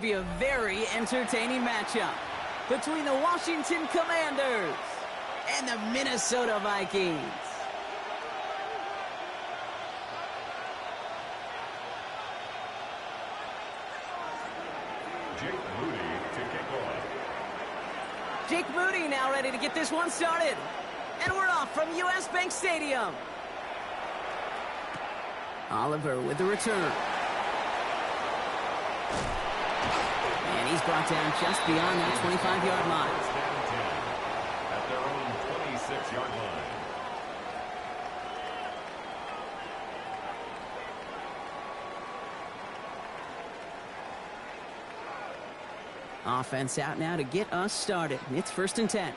be a very entertaining matchup between the Washington Commanders and the Minnesota Vikings. Jake Moody now ready to get this one started. And we're off from US Bank Stadium. Oliver with the return. And he's brought down just beyond that 25-yard line. At their own 26-yard line. Offense out now to get us started. It's 1st and 10.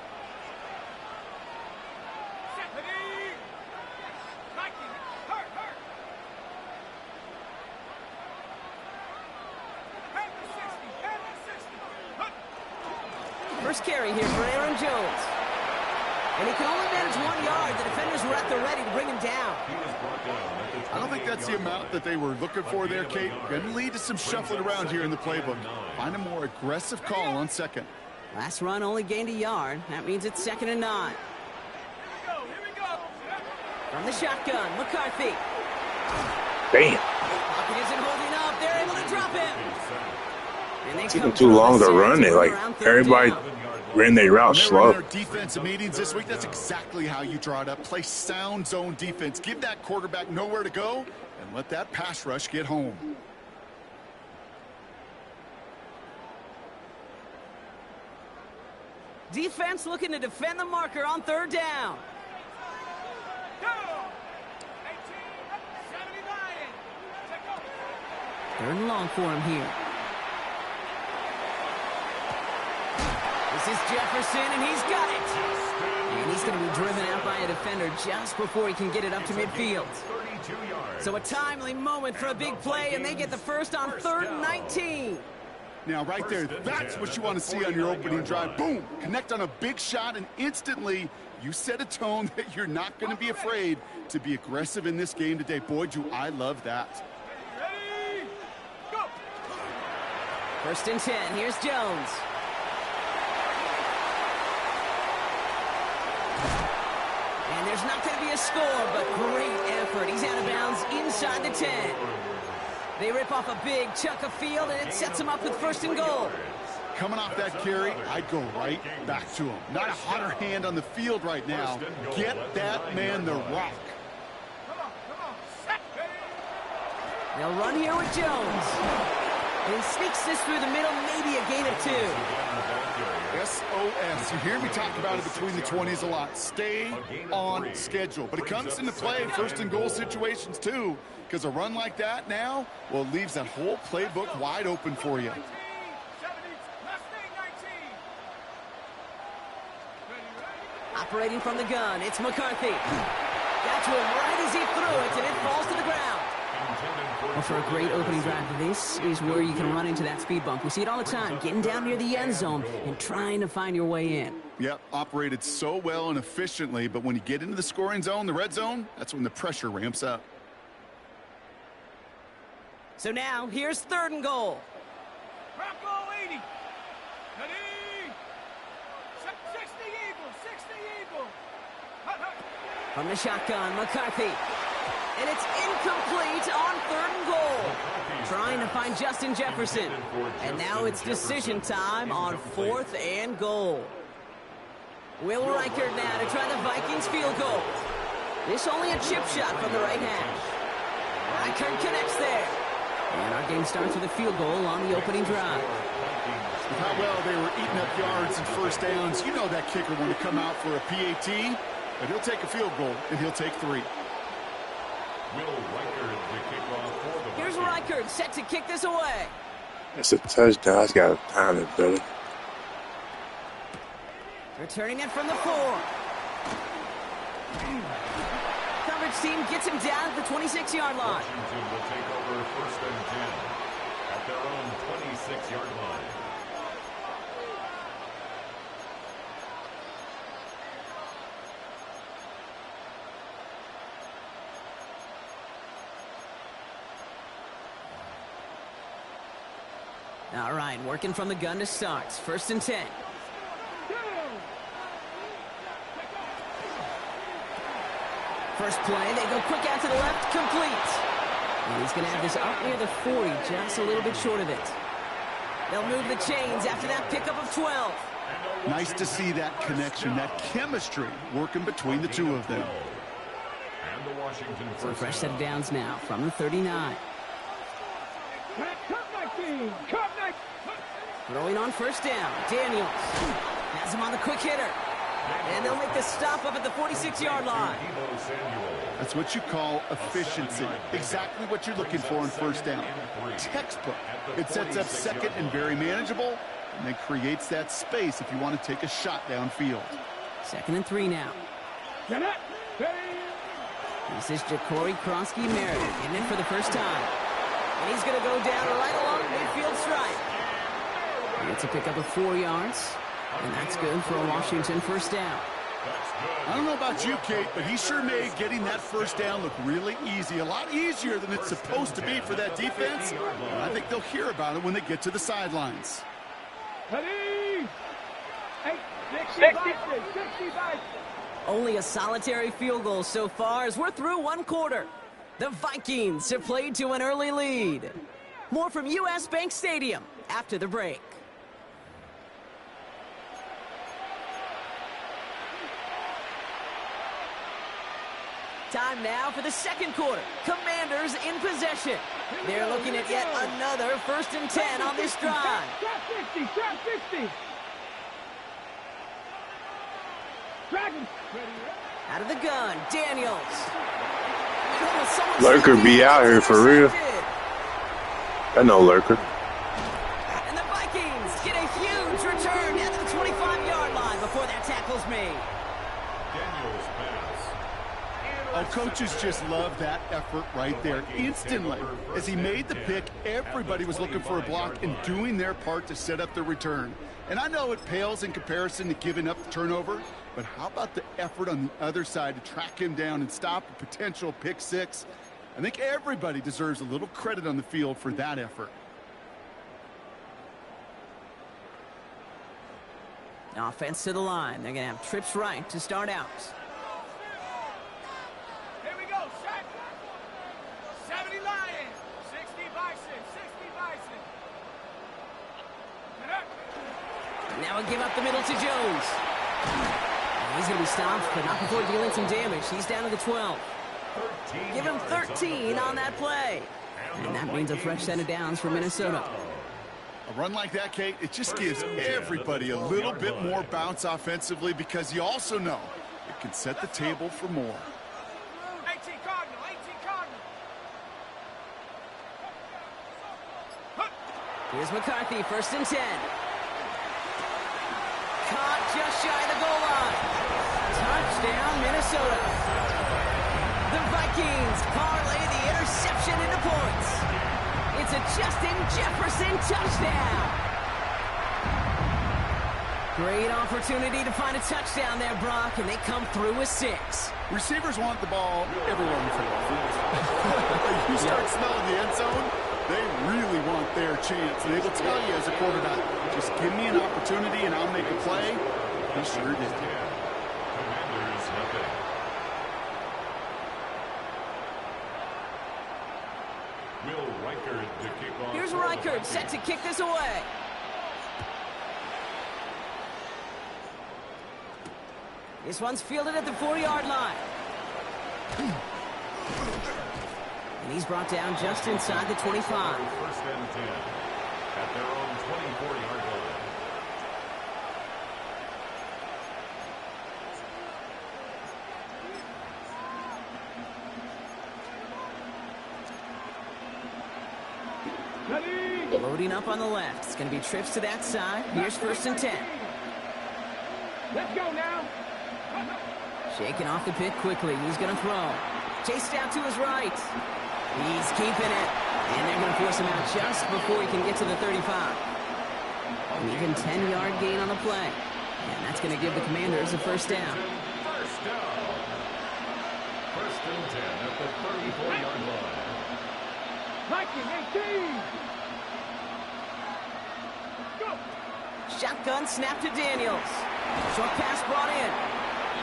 First carry here for Aaron Jones. And he can only manage 1 yard. The defenders were at the ready to bring him down. I don't think that's the amount that they were looking for there, Kate. Going to lead to some shuffling around here in the playbook. Find a more aggressive call on second. Last run only gained a yard. That means it's 2nd and 9. From the shotgun, McCarthy. Bam. Pocket isn't holding up. They're able to drop him. And they Taking too long to run it. Like everybody ran their route slow. In our defensive meetings this week, that's exactly how you draw it up. Play sound zone defense. Give that quarterback nowhere to go and let that pass rush get home. Defense looking to defend the marker on 3rd down. Third and long for him here. This is Jefferson, and he's got it. And he's going to be driven out by a defender just before he can get it up to midfield. So a timely moment for a big play, and they get the first on 3rd and 19. Now, right there, that's what you want to see on your opening drive. Boom! Connect on a big shot, and instantly you set a tone that you're not going to be afraid to be aggressive in this game today. Boy, do I love that. Ready, go! 1st and 10. Here's Jones. And there's not going to be a score, but great effort. He's out of bounds inside the 10. They rip off a big chunk of field, and it sets him up with 1st and goal. Coming off that carry, I'd go right back to him. Not a hotter hand on the field right now. Get that man the rock. They'll run here with Jones. And he sneaks this through the middle, maybe a gain of 2. SOS. You hear me talk about it between the 20s a lot. Stay on schedule. But it comes into play 1st and goal situations too, because a run like that now, well, it leaves that whole playbook wide open for you. Operating from the gun, it's McCarthy. Got to him right as he threw it, and it falls to the ground. Well, for a great opening drive, this is where you can run into that speed bump. We see it all the time, getting down near the end zone and trying to find your way in. Yep, operated so well and efficiently, but when you get into the scoring zone, the red zone, that's when the pressure ramps up. So now, here's 3rd and goal. Bronco 80. Ready, 60 Eagles, 60 Eagles. From the shotgun, McCarthy. And it's incomplete on 3rd and goal. Trying to find Justin Jefferson. And now it's decision time on 4th and goal. Will Reichert now to try the Vikings field goal. This only a chip shot from the right hash. Reichert connects there. And our game starts with a field goal on the opening drive. How well they were eating up yards and 1st downs. You know that kicker when to come out for a PAT, but he'll take a field goal, and he'll take 3. Here's Reichert set to kick this away. It's a touchdown. He's got time it better. Returning it from the 4. Coverage team gets him down at the 26-yard line. Washington will take over 1st and 10 at their own 26-yard line. All right, working from the gun to start. 1st and 10. First play, they go quick out to the left, complete. And he's going to have this up near the 40, just a little bit short of it. They'll move the chains after that pickup of 12. Nice to see that connection, that chemistry working between the two of them. So a fresh set of downs now from the 39. Throwing on 1st down, Daniels has him on the quick hitter. And they'll make the stop up at the 46-yard line. That's what you call efficiency. Exactly what you're looking for on 1st down. Textbook. It sets up 2nd and very manageable, and then creates that space if you want to take a shot downfield. 2nd and 3 now. This is Ja'Cory Kronsky-Meredith getting in for the first time. And he's going to go down right along midfield stripe. It's a pickup of 4 yards. And that's good for a Washington 1st down. I don't know about you, Kate, but he sure made getting that 1st down look really easy. A lot easier than it's supposed to be for that defense. And I think they'll hear about it when they get to the sidelines. Only a solitary field goal so far as we're through 1 quarter. The Vikings have played to an early lead. More from U.S. Bank Stadium after the break. Time now for the 2nd quarter. Commanders in possession. They're looking at yet another 1st and 10 on this drive. Trap 60, trap 60. Dragons. Out of the gun, Daniels. Lurker be out here for real. I know Lurker. And the Vikings get a huge return down to the 25-yard line before that tackle's made. Oh, coaches just love that effort right there. Instantly, as he made the pick, everybody was looking for a block and doing their part to set up the return. And I know it pales in comparison to giving up the turnover, but how about the effort on the other side to track him down and stop a potential pick 6? I think everybody deserves a little credit on the field for that effort. Offense to the line. They're going to have trips right to start out. Here we go, set. 70 Lions, 60 Bison, 60 Bison. Now a give up the middle to Jones. He's going to be stopped, but not before dealing some damage. He's down to the 12. Give him 13 on that play. And that means a fresh set of downs for Minnesota. A run like that, Kate, it just gives everybody a little bit more bounce offensively because you also know it can set the table for more. 18 Cardinal, 18 Cardinal. Here's McCarthy, 1st and 10. Caught just shy of the goal line. Touchdown, Minnesota. The Vikings parlay the interception into points. It's a Justin Jefferson touchdown. Great opportunity to find a touchdown there, Brock, and they come through with 6. Receivers want the ball everywhere on the field. You start smelling the end zone, they really want their chance. And they will tell you as a quarterback, just give me an opportunity and I'll make a play. He sure did. Here's Reichard set to kick this away. This one's fielded at the 4-yard line. And he's brought down just inside the 25. 1st and 10 at their own 24-yard line. Loading up on the left. It's going to be trips to that side. Here's 1st and 10. Let's go now. Shaking off the pick quickly. He's going to throw. Chased out to his right. He's keeping it. And they're going to force him out just before he can get to the 35. An even 10-yard gain on the play. And that's going to give the Commanders a 1st down. First down. 1st and 10 at the 34-yard line. Viking 18. Shotgun snap to Daniels. Short pass brought in.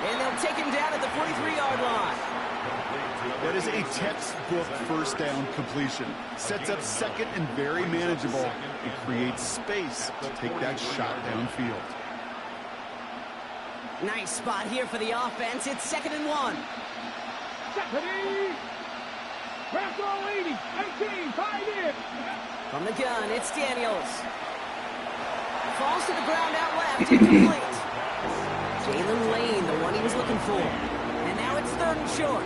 And they'll take him down at the 43-yard line. That is a textbook first down completion. Sets up second and very manageable and creates space to take that shot downfield. Nice spot here for the offense. It's 2nd and 1. From the gun, it's Daniels. Falls to the ground out left, incomplete. Jalen Lane, the one he was looking for. And now it's 3rd and short.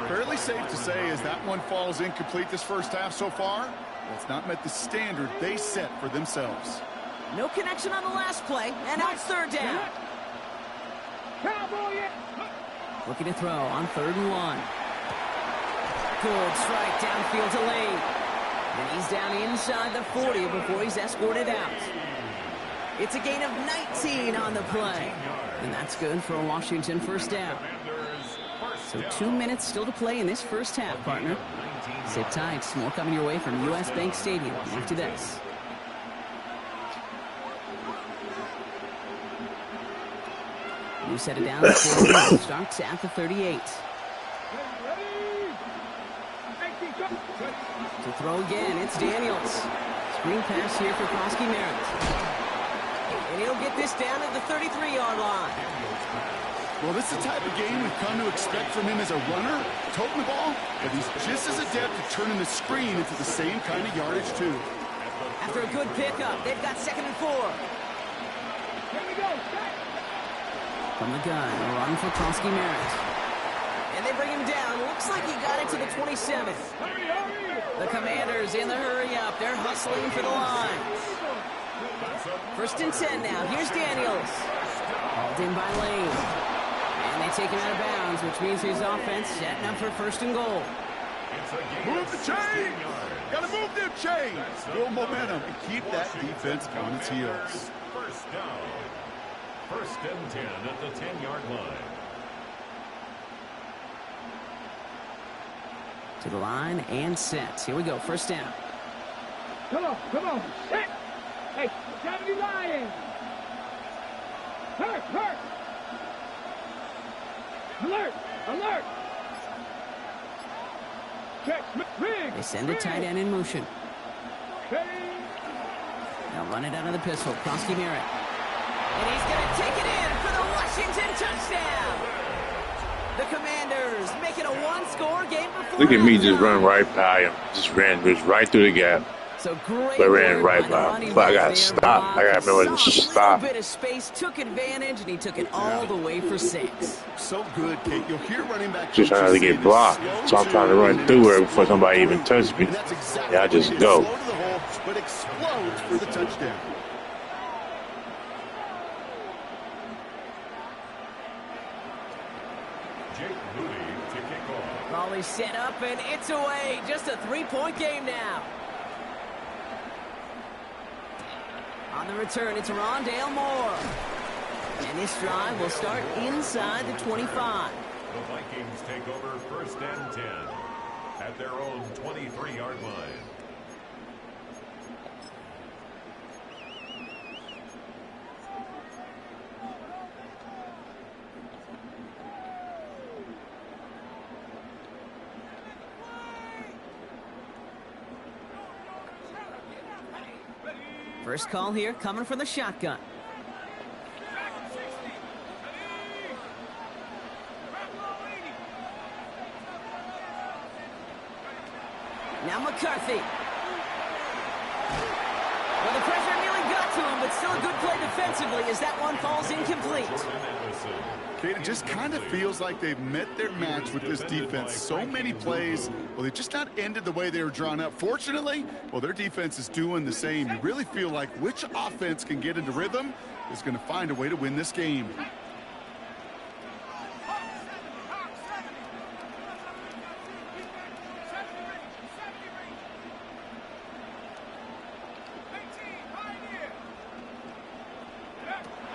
Fairly safe to say as that one falls incomplete this first half so far, it's not met the standard they set for themselves. No connection on the last play, and now it's 3rd down. Looking to throw on 3rd and 1. Good strike downfield to Lane. And he's down inside the 40 before he's escorted out. It's a gain of 19 on the play. And that's good for a Washington first down. So 2 minutes still to play in this first half, partner. Sit tight. More coming your way from U.S. Bank Stadium after this. You set it down. Starts at the 38. To throw again, it's Daniels. Screen pass here for Krosky Merritt. And he'll get this down at the 33-yard line. Well, this is the type of game we've come to expect from him as a runner, toting the ball, but he's just as adept at turning the screen into the same kind of yardage, too. After a good pickup, they've got 2nd and 4. From the gun, a run for Krosky Merritt. And they bring him down. Looks like he got it to the 27. The Commanders in the hurry-up. They're hustling for the line. 1st and 10 now. Here's Daniels. Hauled in by Lane. And they take him out of bounds, which means his offense setting up for 1st and goal. Move the chain! Gotta move them chains! Build momentum and keep that defense on its heels. First down. 1st and 10 at the 10-yard line. To the line and set. Here we go. 1st down. Come on. Set. Hey, 70 Lions. Hurt. Alert. Check. They send a tight end in motion. They'll run it out of the pistol. Krosky Merritt. And he's going to take it in for the Washington touchdown. The Commanders make it a one-score game before. Look at me just run right by him. Just ran right through the gap. So great. But ran right by him. But I got to stop. I got to remember to stop. A little bit of space, took advantage, and he took it all the way for 6. So good, Kate. You'll hear running back. Just trying to get blocked. So I'm trying to run through her before somebody even touches me. Yeah, I just go. Slow to the hole, but explodes for the touchdown. Raleigh set up, and it's away. Just a 3-point game now. On the return, it's Rondale Moore. And this drive will start inside the 25. The Vikings take over 1st and 10 at their own 23-yard line. First call here coming from the shotgun. Now McCarthy. Well, the pressure nearly got to him, but still a good play defensively as that one falls incomplete. Kate, it just kind of feels like they've met their match with this defense. So many plays, well, they just not ended the way they were drawn up. Fortunately, well, their defense is doing the same. You really feel like which offense can get into rhythm is going to find a way to win this game.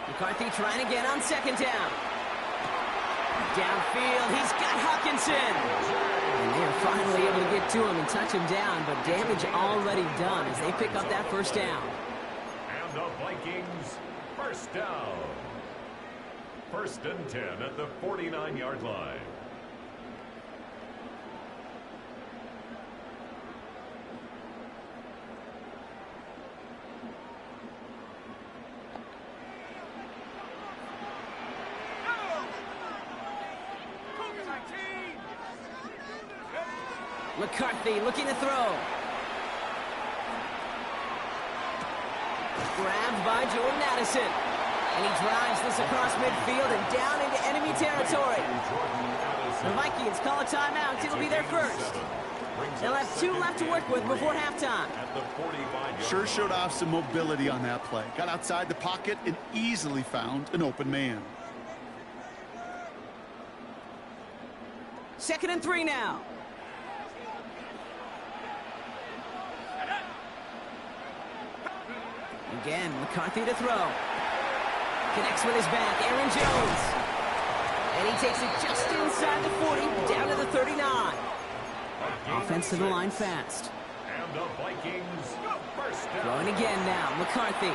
McCarthy trying again on 2nd down. Downfield, he's got Hawkinson. And they're finally able to get to him and touch him down, but damage already done as they pick up that 1st down. And the Vikings First down. First and 10 at the 49-yard line. McCarthy looking to throw. Grabbed by Jordan Addison. And he drives this across midfield and down into enemy territory. The Vikings call a timeout. It'll be their first. They'll have 2 left to work with before halftime. Sure showed off some mobility on that play. Got outside the pocket and easily found an open man. 2nd and 3 now. Again, McCarthy to throw. Connects with his back, Aaron Jones. And he takes it just inside the 40, down to the 39. Offense to the line fast. And the Vikings first down. Throwing again now, McCarthy.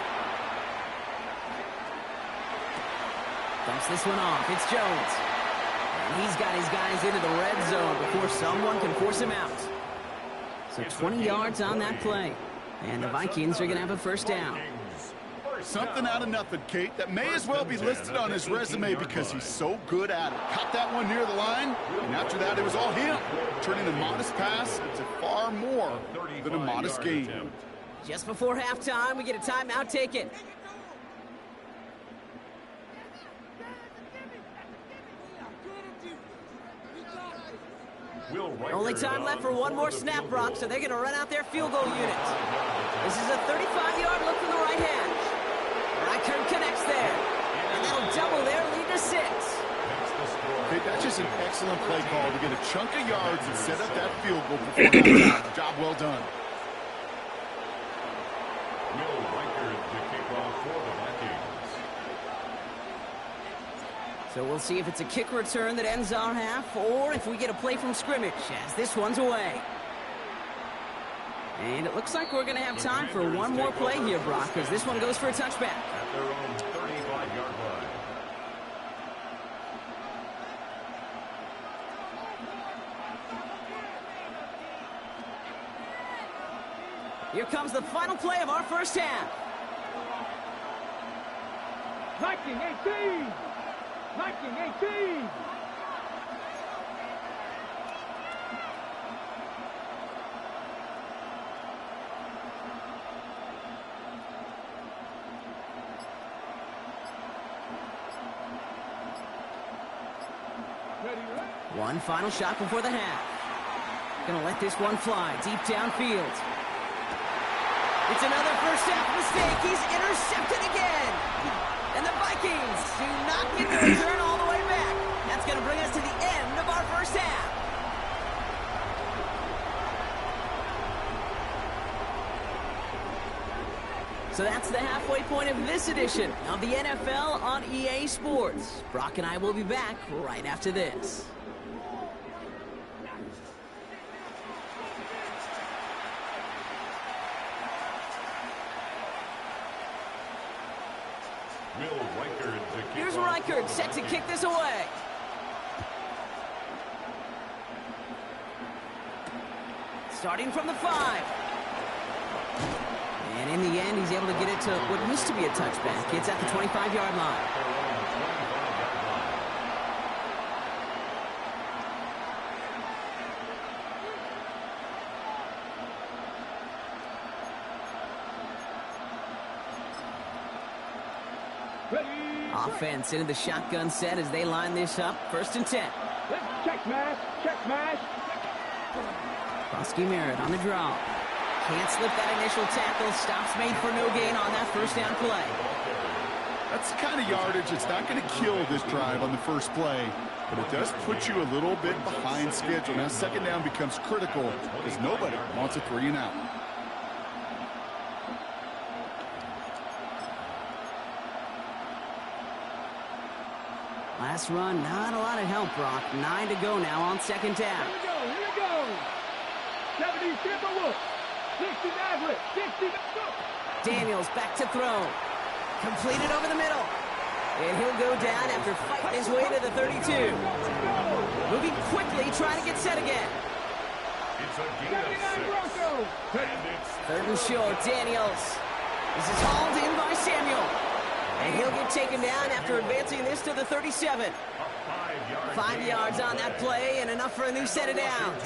Dumps this one off, it's Jones. And he's got his guys into the red zone before someone can force him out. So 20 yards on that play. And the Vikings are going to have a first down. Something out of nothing, Kate, that may as well be listed on his resume because he's so good at it. Caught that one near the line, and after that, it was all him. Turning a modest pass into far more than a modest gain. Just before halftime, we get a timeout taken. Only time left for one more snap, Brock, so they're going to run out their field goal unit. This is a 35-yard look from the right hand. Reichert connects there, and that'll double their lead to 6. Okay, that's just an excellent play call to get a chunk of yards and set up that field goal before halftime. Job well done. Will Reichert to kick off for the Vikings. So we'll see if it's a kick return that ends our half, or if we get a play from scrimmage, as this one's away. And it looks like we're going to have time for one more play here, Brock, because this one goes for a touchback. At their own 35-yard line. Here comes the final play of our first half. Viking 18! Viking 18! One final shot before the half. Gonna let this one fly deep downfield. It's another first half mistake. He's intercepted again. And the Vikings do not get the return all the way back. That's gonna bring us to the end of our first half. So that's the halfway point of this edition of the NFL on EA Sports. Brock and I will be back right after this. Here's Reichert set to kick this away. Starting from the 5. And in the end, he's able to get it to what used to be a touchback. It's at the 25-yard line. Offense into the shotgun set as they line this up. 1st and 10. Check smash, check smash. Bosky Merritt on the draw. Can't slip that initial tackle. Stops made for no gain on that first down play. That's the kind of yardage that's not going to kill this drive on the first play, but it does put you a little bit behind schedule. Now 2nd down becomes critical because nobody wants a 3 and out. Last run, not a lot of help, Brock. 9 to go now on 2nd down. Here we go. 70 Timberwolves. 60 Maverick. 60 Daniels back to throw. Completed over the middle. And he'll go down after fighting his way to the 32. Moving quickly, trying to get set again. It's a gain of 6. And it's Third and short, Daniels. This is hauled in by Samuel. And he'll get taken down after advancing this to the 37. 5 yards on that play and enough for a new set of downs.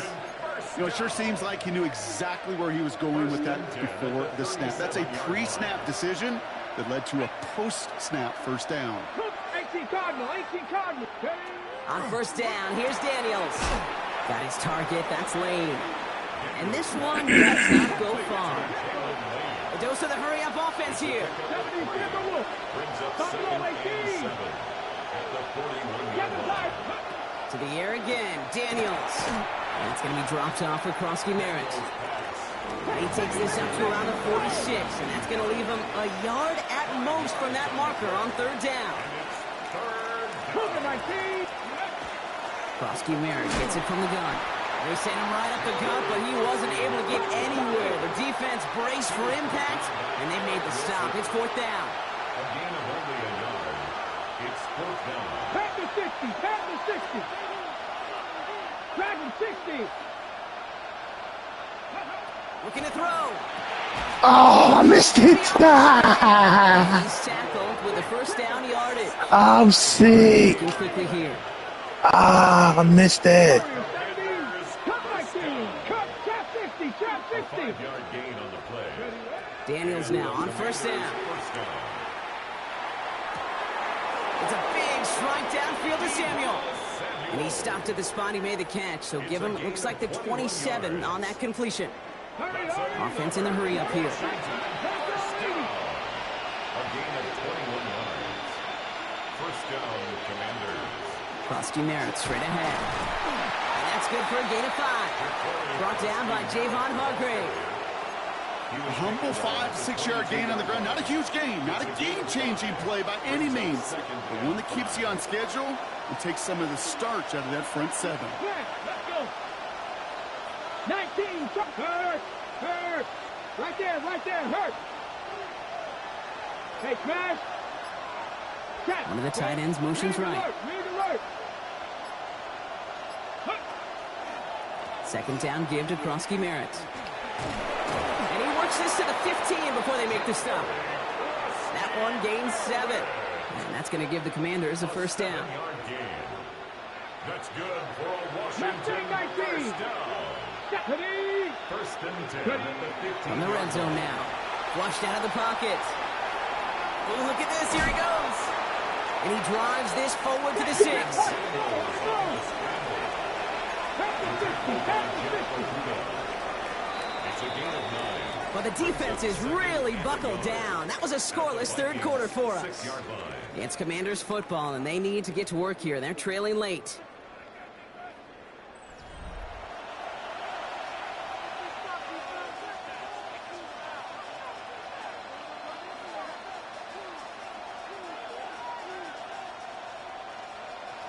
You know, it sure seems like he knew exactly where he was going with that before the snap. That's a pre-snap decision that led to a post-snap first down. 18 Cardinal, 18 Cardinal. On first down, here's Daniels. Got his target, that's Lane. And this one does not go far. A dose of the hurry-up offense here. 70, Wolf. brings up Buffalo, 2nd and 18. 7 at the 41-yard line. To the air again, Daniels. And it's going to be dropped off for Krosky Merritt. He takes this up to around the 46, and that's going to leave him a yard at most from that marker on third down. Cougar 19. Krosky Merritt gets it from the gun. They sent him right up the gut, but he wasn't able to get anywhere. The defense braced for impact, and they made the stop. It's fourth down. A gain of only a yard. It's 4th down. Back to 60, back to 60. Dragon 60. Looking to throw. Oh, I missed it. He's tackled with the first down yardage. I'm sick. Looking quickly here. I missed that. Cut 19. Cut, trap 50, trap 50. 5-yard gain on the play. Daniels now on first down. First down. It's a big strike downfield to Samuel. And he stopped at the spot he made the catch, so give him, looks like the 27 on that completion. Offense in the hurry up here. A gain of 21 yards. First down, Commanders. Krosky Merritt straight ahead. And that's good for a gain of 5. Brought down by Javon Hargrave. A humble 5 to 6 yard gain on the ground. Not a huge gain, not a game-changing play by any means, but one that keeps you on schedule and takes some of the starch out of that front 7. Let's go. 19. Hurt. Hurt. Right there, hurt. Hey, smash. Check. One of the tight ends motions right. Read alert. Second down give to Krosky Merritt. And he works this to the 15 before they make the stop. That one gains 7. And that's going to give the Commanders a first down. 7-yard gain. That's good for a Washington 19. first down. Ready. First and 10 at the 15. From the red zone now. Flushed out of the pocket. Oh, look at this. Here he goes. And he drives this forward to the 6. It's a gain of 9. But the defense is really buckled down. That was a scoreless third quarter for us. 6-yard line. It's Commanders football, and they need to get to work here. They're trailing late.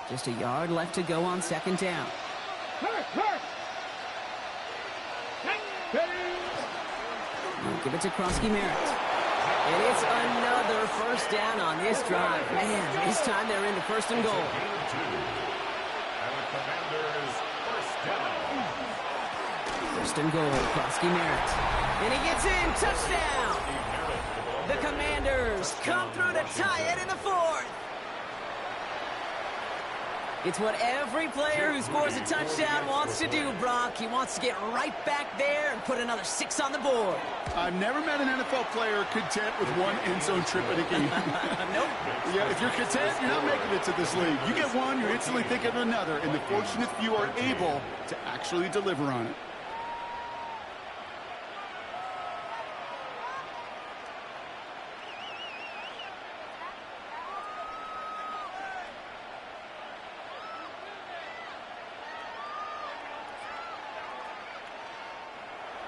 Just a yard left to go on second down. We'll give it to Krosky Merritt. And it's another first down on this drive. Man, this time they're into first and goal. Gain of 2. And the Commanders first down. First and goal, Krosky Merritt. And he gets in, touchdown! The Commanders come through to tie it in the 4th. It's what every player who scores a touchdown wants to do, Brock. He wants to get right back there and put another 6 on the board. I've never met an NFL player content with one end zone trip in a game. Nope. Yeah, if you're content, you're not making it to this league. You get one, you're instantly thinking of another, and the fortunate few are able to actually deliver on it.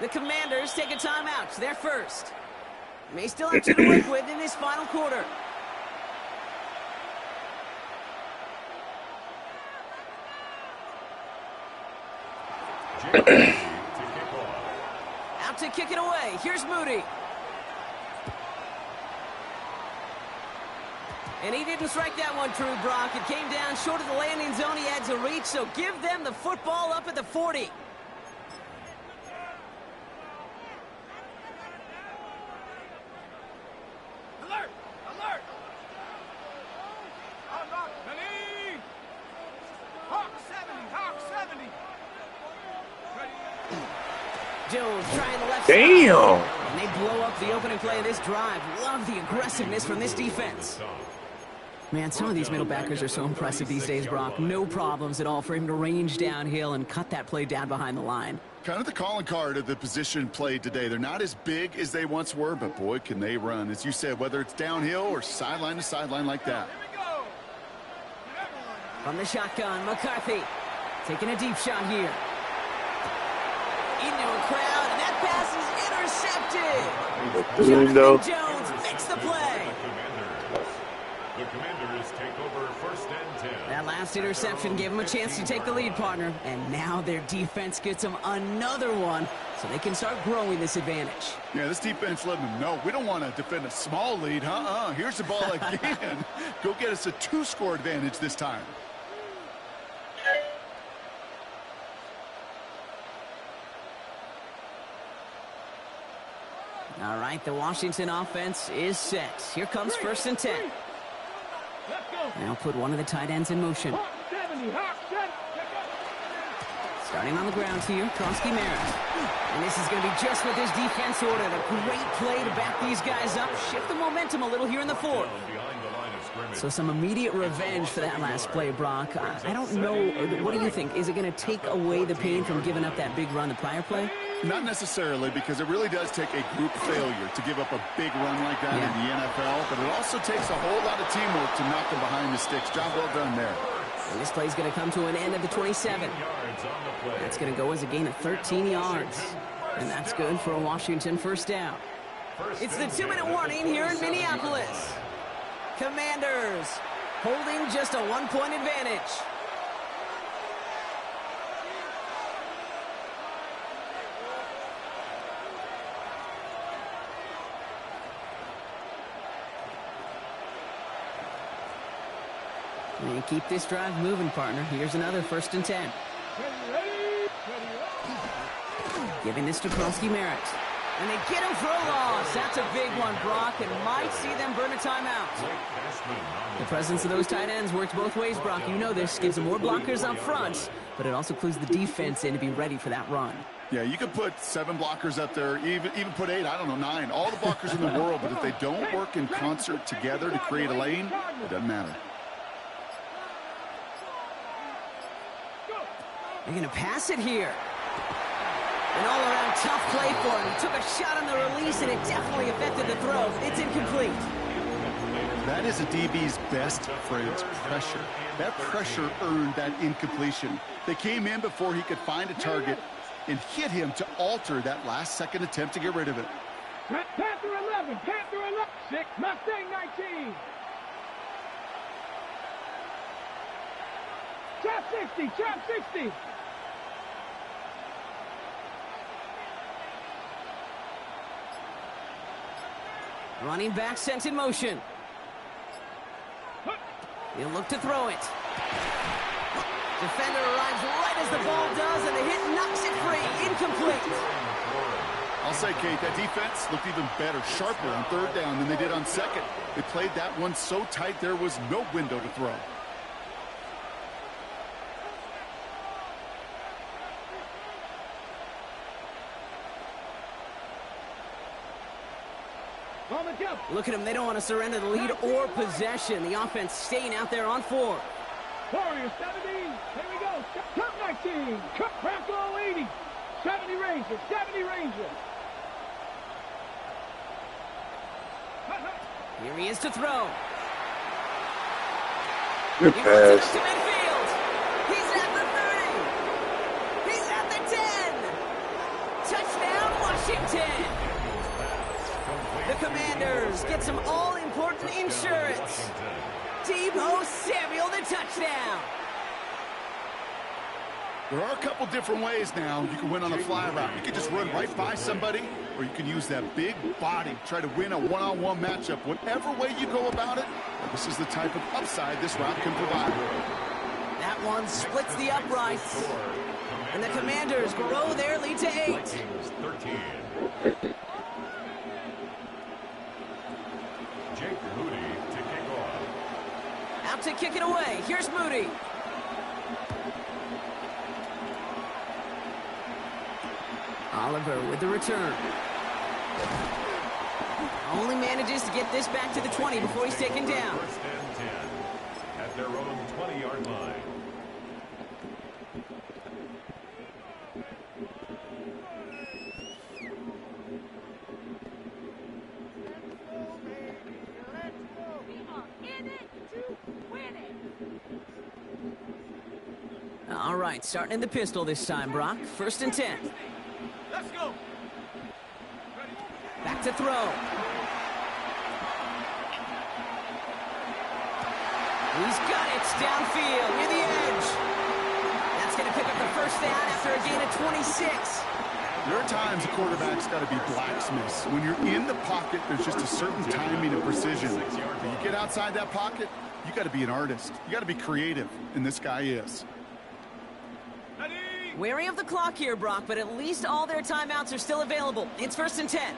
The Commanders take a timeout. They're first. May still have 2 to work with in this final quarter. Out to kick it away. Here's Moody. And he didn't strike that one true, Brock. It came down short of the landing zone he had to reach, so give them the football up at the 40. Alert! Alert! Hawk, Playin! Hawk 70! Hawk 70! Jones trying the left Damn. side. And they blow up the opening play of this drive. Love the aggressiveness from this defense. Man, some of these middle backers are so impressive these days, Brock. No problems at all for him to range downhill and cut that play down behind the line. Kind of the calling card of the position played today. They're not as big as they once were, but boy, can they run. As you said, whether it's downhill or sideline to sideline like that. From the shotgun, McCarthy taking a deep shot here. Into a crowd, and that pass is intercepted. Jonathan Jones makes the play. The Commanders take over 1st and 10. That last interception gave them a chance to take the lead, partner. And now their defense gets them another one, so they can start growing this advantage. Yeah, this defense let them know we don't want to defend a small lead. Here's the ball again. Go get us a 2-score advantage this time. All right, the Washington offense is set. Here comes 1st and 10. Now put one of the tight ends in motion. Starting on the ground here, Kronsky-Merritt. And this is going to be just what this defense ordered. A great play to back these guys up, shift the momentum a little here in the 4th. So some immediate revenge for that last play, Brock. I don't know. What do you think? Is it going to take away the pain from giving up that big run the prior play? Not necessarily, because it really does take a group failure to give up a big run like that in the NFL, but it also takes a whole lot of teamwork to knock them behind the sticks. Job well done there. And this play's going to come to an end at the 27. That's going to go as a gain of 13 yards. And that's good for a Washington 1st down. It's the 2-minute warning here in Minneapolis. Commanders holding just a 1-point advantage. And keep this drive moving, partner. Here's another 1st and 10. Giving this to Kronsky-Merritt. And they get him for a loss. That's a big one, Brock, and might see them burn a timeout. The presence of those tight ends works both ways, Brock. You know this. Gives them more blockers up front, but it also clues the defense in to be ready for that run. Yeah, you could put 7 blockers up there, even put 8, I don't know, 9. All the blockers in the world, but if they don't work in concert together to create a lane, it doesn't matter. They're going to pass it here. An all-around tough play for him. He took a shot on the release, and it definitely affected the throw. It's incomplete. That is a DB's best phrase, pressure. That pressure earned that incompletion. They came in before he could find a target and hit him to alter that last-second attempt to get rid of it. Panther 11, Panther 11, 6, Mustang 19. Trap 60, trap 60. Running back sent in motion. He'll look to throw it. Defender arrives right as the ball does, and the hit knocks it free. Incomplete. I'll say, Kate, that defense looked even better, sharper on 3rd down than they did on 2nd. They played that one so tight there was no window to throw. Look at them. They don't want to surrender the lead or possession. The offense staying out there on 4. Warrior 70. Here we go. Cup 19. Cup Crackle 80. 70 Ranger. 70 Ranger. Here he is to throw. Good He pass. wants it up to midfield. He's at the 30. He's at the 10. Touchdown, Washington. The Commanders get some all-important insurance. Deebo Samuel, the touchdown. There are a couple different ways now you can win on a fly route. You can just run right by somebody, or you can use that big body, try to win a one-on-one matchup. Whatever way you go about it, this is the type of upside this route can provide. That one splits the uprights. And the Commanders grow their lead to 8. Vikings 13. Jake Moody to kick off. Out to kick it away. Here's Moody. Oliver with the return. Only manages to get this back to the 20 before he's taken down. First and 10 at their own 20-yard line. All right, starting in the pistol this time, Brock. First and 10. Let's go. Back to throw. He's got it downfield near the edge. That's going to pick up the first down after a gain of 26. There are times a quarterback's got to be blacksmiths. When you're in the pocket, there's just a certain timing and precision. When you get outside that pocket, you got to be an artist. You got to be creative, and this guy is. Wary of the clock here, Brock, but at least all their timeouts are still available. It's first and 10.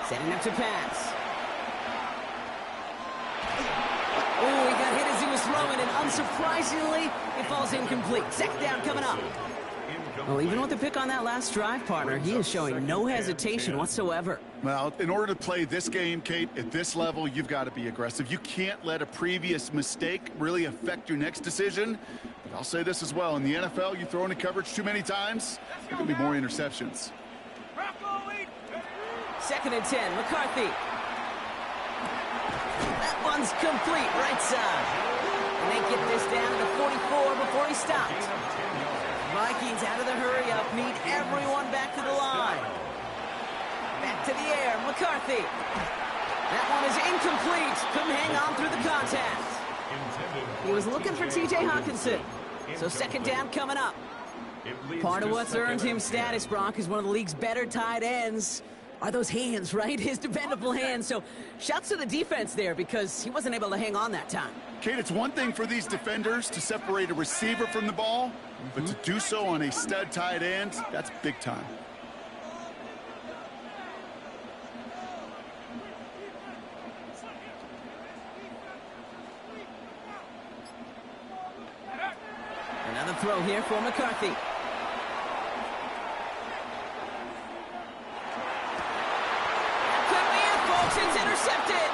Setting up to pass. Oh, he got hit as he was throwing, and unsurprisingly, it falls incomplete. Second down coming up. Well, even with the pick on that last drive, partner, he is showing no hesitation whatsoever. Well, in order to play this game, Kate, at this level, you've got to be aggressive. You can't let a previous mistake really affect your next decision. But I'll say this as well. In the NFL, you throw into coverage too many times, there can be more interceptions. Second and 10, McCarthy. That one's complete, right side. And they get this down to the 44 before he stopped. Vikings out of the hurry-up, need everyone back to the line. Back to the air, McCarthy. That one is incomplete. Couldn't hang on through the contact. He was looking for T.J. Hawkinson. So second down coming up. Part of what's earned him status, Brock, is one of the league's better tight ends. Are those hands, right? His dependable hands. So shouts to the defense there because he wasn't able to hang on that time. Kate, it's one thing for these defenders to separate a receiver from the ball, but to do so on a stud tight end, that's big time. Another throw here for McCarthy. It's intercepted.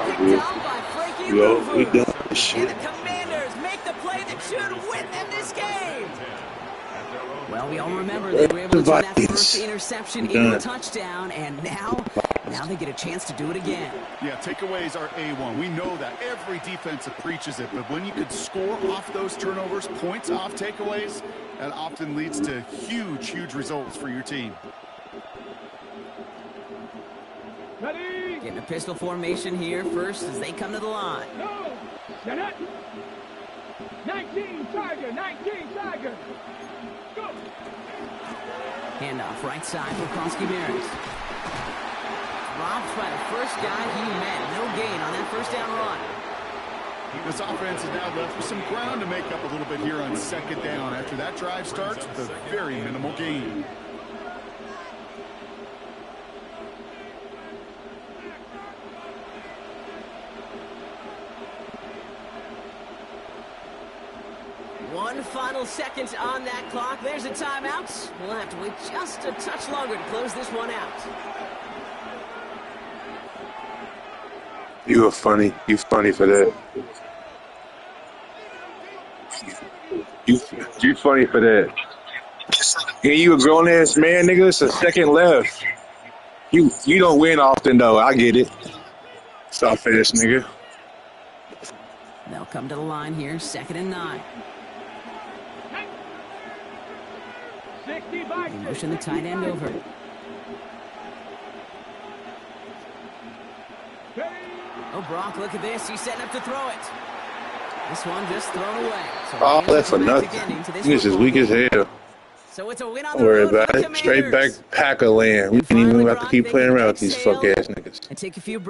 Picked down by Frankie Louvu. And the Commanders make the play that should win them this game. Well, we all remember they were able to turn that first interception into a touchdown, and now they get a chance to do it again. Yeah, takeaways are A1. We know that. Every defensive preaches it, but when you can score off those turnovers, points off takeaways, that often leads to huge, huge results for your team. Ready? Getting a pistol formation here first as they come to the line. Go. Set up. 19 Tiger. 19 Tiger. Go. Handoff right side for Kronsky-Barons. Dropped by the first guy he met. No gain on that first down run. This offense is now left with some ground to make up a little bit here on second down after that drive starts with a very minimal gain. One final second on that clock. There's a timeout. We'll have to wait just a touch longer to close this one out. You were funny. You funny for that. You funny for that. Yeah, you a grown ass man, nigga. It's a second left. You don't win often though. I get it. Soft ass nigga. They'll come to the line here, 2nd and 9. They motion the tight end over. Oh, Brock, look at this. He's setting up to throw it. This one just thrown away. So Oh, that's for nothing. This is weak as hell. So it's a win on Don't the worry road about for it. Straight back Commanders. Packer land. We ain't even about to keep playing around with these fuck ass niggas. And take a few breaths.